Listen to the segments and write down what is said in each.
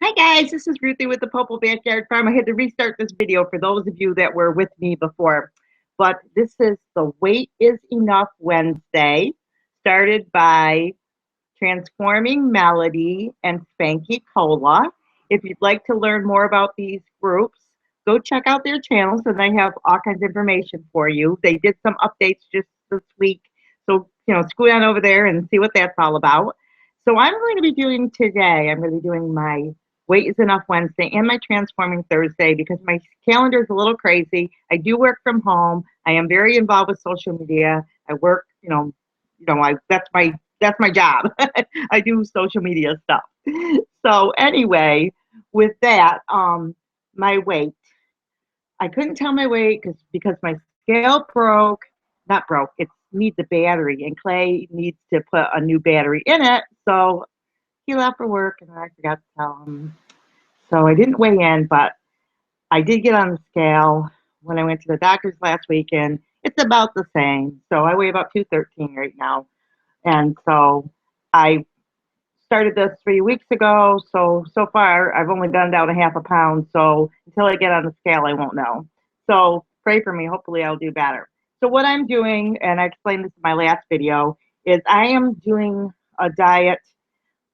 Hi guys, this is Ruthie with the Pople Backyard Farm. I had to restart this video for those of you that were with me before. But this is the Weight is Enough Wednesday, started by Transforming Melody and Spanky Cola. If you'd like to learn more about these groups, go check out their channels and they have all kinds of information for you. They did some updates just this week. So, scoot on over there and see what that's all about. So I'm going to be doing today, I'm going to be doing my Weight is Enough Wednesday and my Transforming Thursday because my calendar is a little crazy. I do work from home. I am very involved with social media. I work, that's my job. I do social media stuff. So anyway, with that, my weight. I couldn't tell my weight because my scale broke. Not broke. It needs a battery, and Clay needs to put a new battery in it. So he left for work, and I forgot to tell him. So I didn't weigh in, but I did get on the scale when I went to the doctor's last weekend. It's about the same. So I weigh about 213 right now. And so I started this 3 weeks ago. So far, I've only gone down a half a pound. So until I get on the scale, I won't know. So pray for me. Hopefully, I'll do better. So what I'm doing, and I explained this in my last video, is I am doing a diet,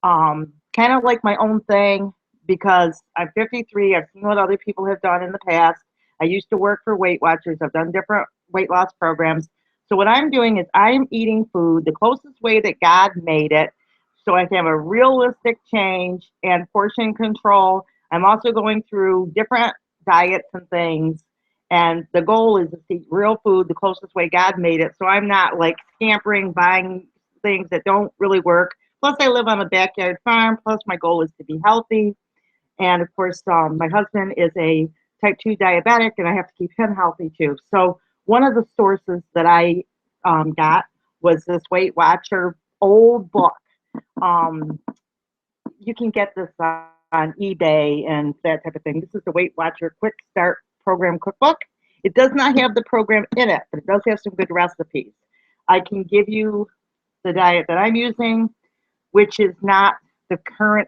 kind of like my own thing, because I'm 53. I've seen what other people have done in the past. I used to work for Weight Watchers. I've done different weight loss programs. So what I'm doing is I'm eating food the closest way that God made it, so I can have a realistic change and portion control. I'm also going through different diets and things, and the goal is to eat real food the closest way God made it, so I'm not like scampering, buying things that don't really work. Plus, I live on a backyard farm. Plus, my goal is to be healthy. And of course, my husband is a type 2 diabetic, and I have to keep him healthy too. So one of the sources that I got was this Weight Watcher old book. You can get this on eBay and that type of thing. This is the Weight Watcher Quick Start Program Cookbook. It does not have the program in it, but it does have some good recipes. I can give you the diet that I'm using, which is not the current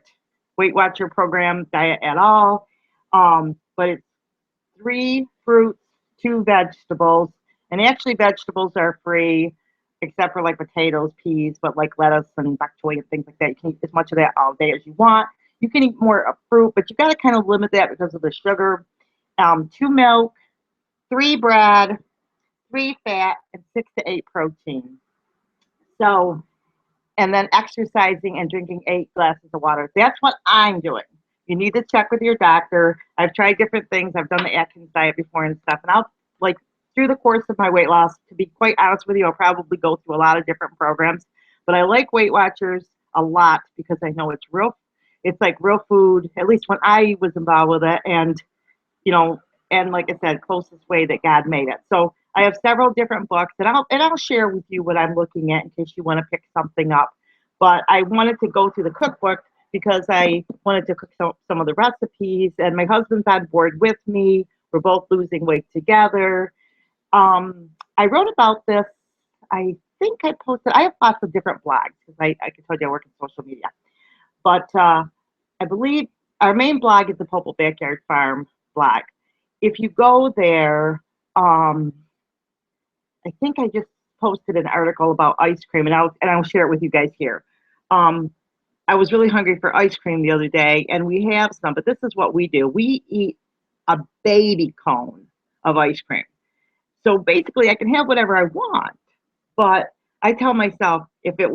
Weight Watcher program diet at all. But it's 3 fruits, 2 vegetables, and actually vegetables are free except for like potatoes, peas, but like lettuce and bok choy and things like that. You can eat as much of that all day as you want. You can eat more of fruit, but you got to kind of limit that because of the sugar. 2 milk, 3 bread, 3 fat, and 6 to 8 protein. So, and then exercising and drinking 8 glasses of water. That's what I'm doing. You need to check with your doctor. I've tried different things. I've done the Atkins diet before and stuff. And I'll, like, through the course of my weight loss, to be quite honest with you, I'll probably go through a lot of different programs. But I like Weight Watchers a lot because I know it's real. It's like real food, at least when I was involved with it. And, and like I said, closest way that God made it. So I have several different books, and I'll share with you what I'm looking at in case you want to pick something up. But I wanted to go through the cookbook because I wanted to cook some of the recipes, and my husband's on board with me. We're both losing weight together. I wrote about this. I think I posted. I have lots of different blogs because I can tell you I work in social media. But I believe our main blog is the Pople Backyard Farm blog. If you go there, I think I just posted an article about ice cream, and I'll share it with you guys here. I was really hungry for ice cream the other day, and we have some, but this is what we do. We eat a baby cone of ice cream. So basically, I can have whatever I want, but I tell myself if a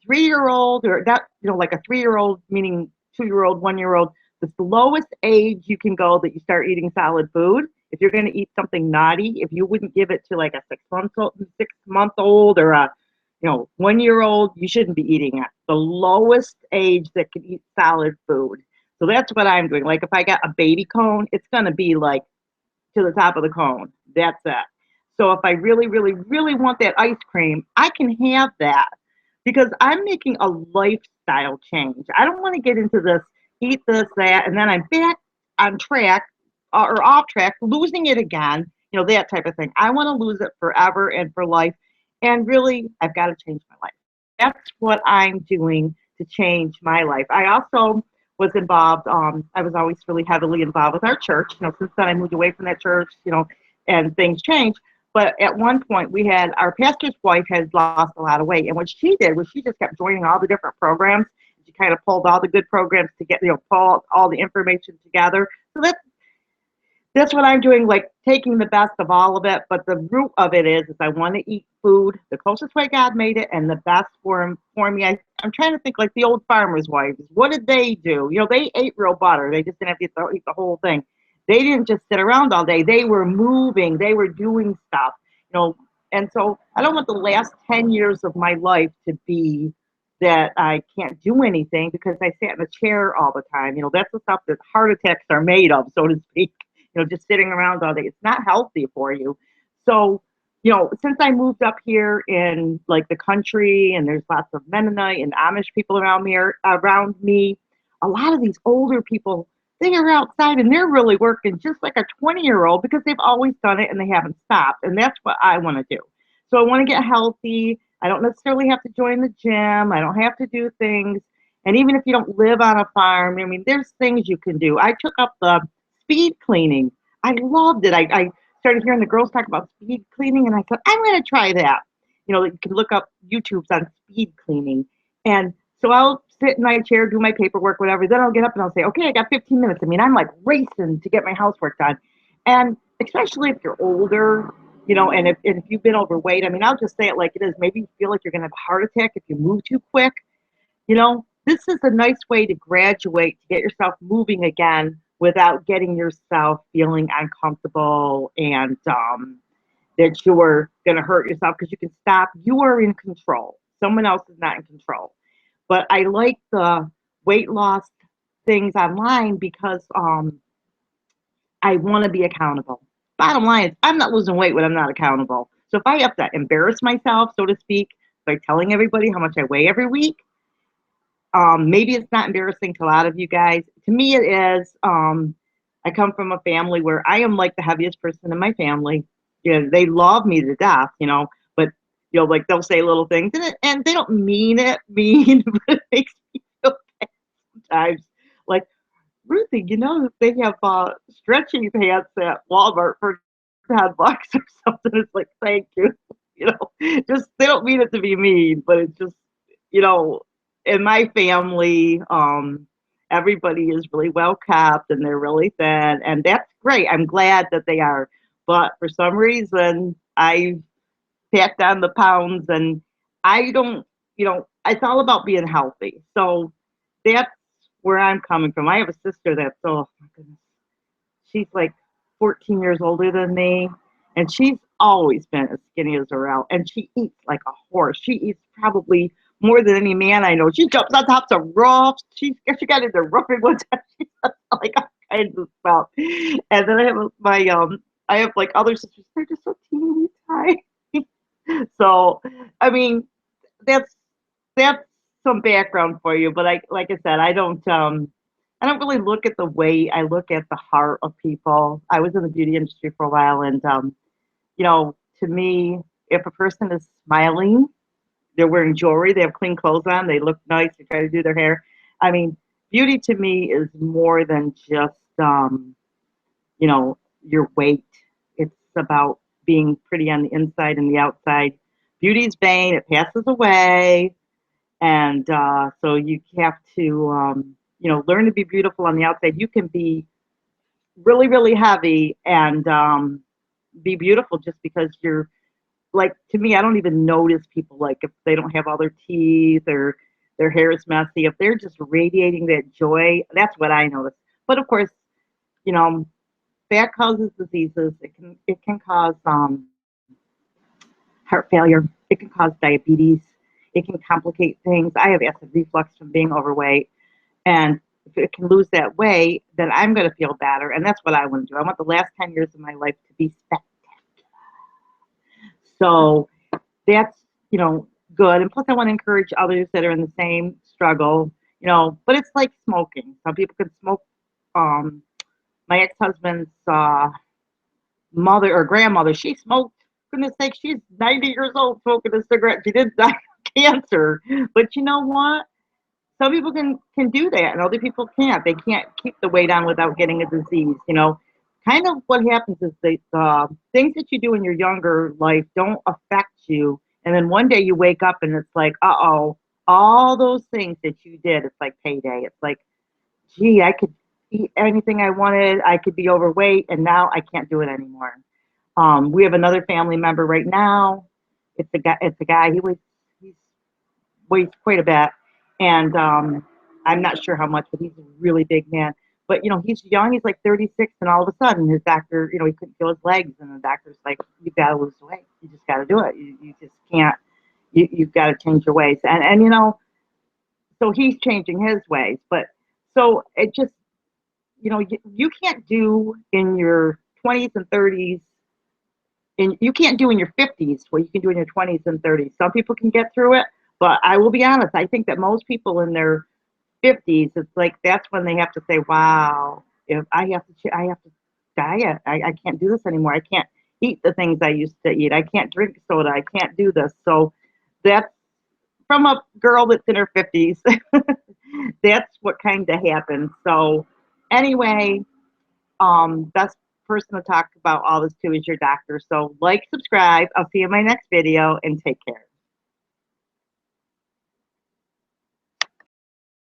3-year-old or that, like a 3-year-old, meaning 2-year-old, 1-year-old, the lowest age you can go that you start eating solid food. If you're going to eat something naughty, if you wouldn't give it to like a 6-month-old or a 1-year-old, you shouldn't be eating it. The lowest age that can eat solid food. So that's what I'm doing. Like if I got a baby cone, it's going to be like to the top of the cone. That's it. So if I really, really, really want that ice cream, I can have that because I'm making a lifestyle change. I don't want to get into this, eat this, that, and then I'm back on track or off track, losing it again, that type of thing. I want to lose it forever and for life. And really, I've got to change my life. That's what I'm doing to change my life. I also was involved. I was always really heavily involved with our church. Since then I moved away from that church, and things changed. But at one point, we had our pastor's wife has lost a lot of weight, and what she did was she just kept joining all the different programs. She kind of pulled all the good programs to get, pull all the information together. So that's what I'm doing, like taking the best of all of it. But the root of it is I want to eat food the closest way God made it and the best for me. I'm trying to think like the old farmers' wives. What did they do? They ate real butter. They just didn't have to eat the whole thing. They didn't just sit around all day. They were moving. They were doing stuff. And so I don't want the last 10 years of my life to be that I can't do anything because I sat in a chair all the time. That's the stuff that heart attacks are made of, so to speak. Just sitting around all day. It's not healthy for you. So, since I moved up here in like the country and there's lots of Mennonite and Amish people around me, a lot of these older people, they are outside and they're really working just like a 20-year-old because they've always done it and they haven't stopped. And that's what I want to do. So I want to get healthy. I don't necessarily have to join the gym. I don't have to do things. And even if you don't live on a farm, there's things you can do. I took up the speed cleaning. I loved it. I started hearing the girls talk about speed cleaning, and I thought, I'm going to try that. You can look up YouTubes on speed cleaning. And so I'll sit in my chair, do my paperwork, whatever. Then I'll get up and I'll say, okay, I got 15 minutes. I'm like racing to get my housework done. And especially if you're older, and if you've been overweight, I'll just say it like it is. Maybe you feel like you're going to have a heart attack if you move too quick. This is a nice way to graduate, to get yourself moving again without getting yourself feeling uncomfortable and that you're going to hurt yourself because you can stop. You are in control. Someone else is not in control. But I like the weight loss things online because I want to be accountable. Bottom line is I'm not losing weight when I'm not accountable. So if I have to embarrass myself, so to speak, by telling everybody how much I weigh every week, maybe it's not embarrassing to a lot of you guys. To me, it is. I come from a family where I am like the heaviest person in my family. They love me to death, but like they'll say little things and they don't mean it mean, but it makes me feel bad sometimes. Like, Ruthie, they have stretching pants at Walmart for $10 or something. It's like, thank you. Just they don't mean it to be mean, but it's just, in my family, everybody is really well kept and they're really thin, and that's great. I'm glad that they are. But for some reason, I've packed on the pounds and I don't, it's all about being healthy. So that's where I'm coming from. I have a sister that's, oh my goodness, she's like 14 years older than me, and she's always been as skinny as a rail, and she eats like a horse. She eats probably more than any man I know. She jumps on top of roofs. She got into roofing one time. She does like all kinds of stuff. And then I have like other sisters. They're just so teeny tiny. So that's some background for you. But like I said, I don't really look at the weight. I look at the heart of people. I was in the beauty industry for a while, and to me, if a person is smiling, they're wearing jewelry, they have clean clothes on, they look nice, they try to do their hair. Beauty to me is more than just your weight. It's about being pretty on the inside and the outside. Beauty's vain, it passes away. And so you have to, learn to be beautiful on the outside. You can be really, really heavy and be beautiful just because you're, like, to me, I don't even notice people, like, if they don't have all their teeth or their hair is messy. If they're just radiating that joy, that's what I notice. But of course, fat causes diseases. It can cause heart failure. It can cause diabetes. It can complicate things. I have acid reflux from being overweight. And if it can lose that weight, then I'm going to feel better. And that's what I want to do. I want the last 10 years of my life to be spectacular. So that's, good. And plus I want to encourage others that are in the same struggle, but it's like smoking. Some people can smoke. My ex-husband's mother or grandmother, she smoked. Goodness sake, she's 90 years old smoking a cigarette. She didn't die of cancer. But you know what? some people can do that, and other people can't. They can't keep the weight on without getting a disease. You know, kind of what happens is the things that you do in your younger life don't affect you, and then one day you wake up and it's like, uh-oh, all those things that you did, it's like payday. It's like, gee, I could eat anything I wanted. I could be overweight, and now I can't do it anymore. We have another family member right now. It's a guy. It's a guy. He weighs quite a bit, and I'm not sure how much, but he's a really big man. But you know, he's young. He's like 36, and all of a sudden, his doctor, you know, he couldn't feel his legs, and the doctor's like, "You've got to lose weight. You just got to do it. You just can't. You've got to change your ways." And you know, so he's changing his ways. But so it just, you know, you can't do in your 20s and 30s, and you can't do in your 50s what you can do in your 20s and 30s. Some people can get through it, but I will be honest, I think that most people in their 50s, it's like that's when they have to say, wow, if I have to diet. I can't do this anymore. I can't eat the things I used to eat. I can't drink soda. I can't do this. So that's from a girl that's in her 50s. That's what kind of happens. So anyway, best person to talk about all this to is your doctor. So like, subscribe. I'll see you in my next video, and take care.